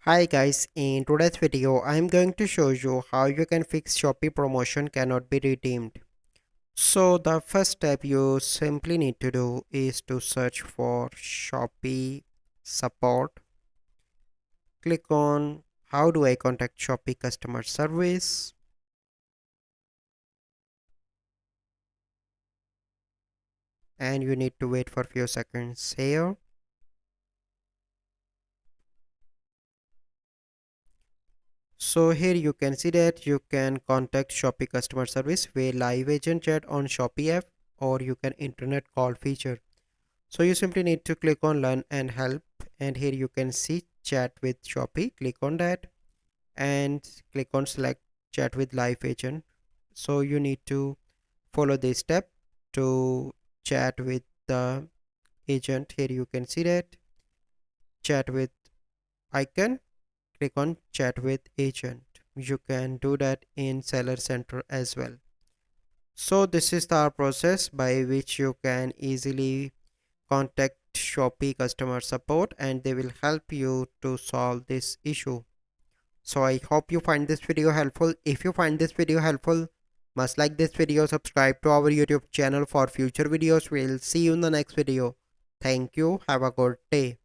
Hi guys, in today's video I am going to show you how you can fix Shopee promotion cannot be redeemed. So the first step you simply need to do is to search for Shopee support. Click on how do I contact Shopee customer service, and you need to wait for few seconds here. So here you can see that you can contact Shopee customer service via live agent chat on Shopee app, or you can internet call feature. So you simply need to click on learn and help, and here you can see chat with Shopee. Click on that and click on select chat with live agent. So you need to follow this step to chat with the agent. Here you can see that chat with icon. Click on chat with agent. You can do that in seller center as well. So this is the process by which you can easily contact Shopee customer support and they will help you to solve this issue. So I hope you find this video helpful. If you find this video helpful, must like this video, subscribe to our YouTube channel for future videos. We'll see you in the next video. Thank you. Have a good day.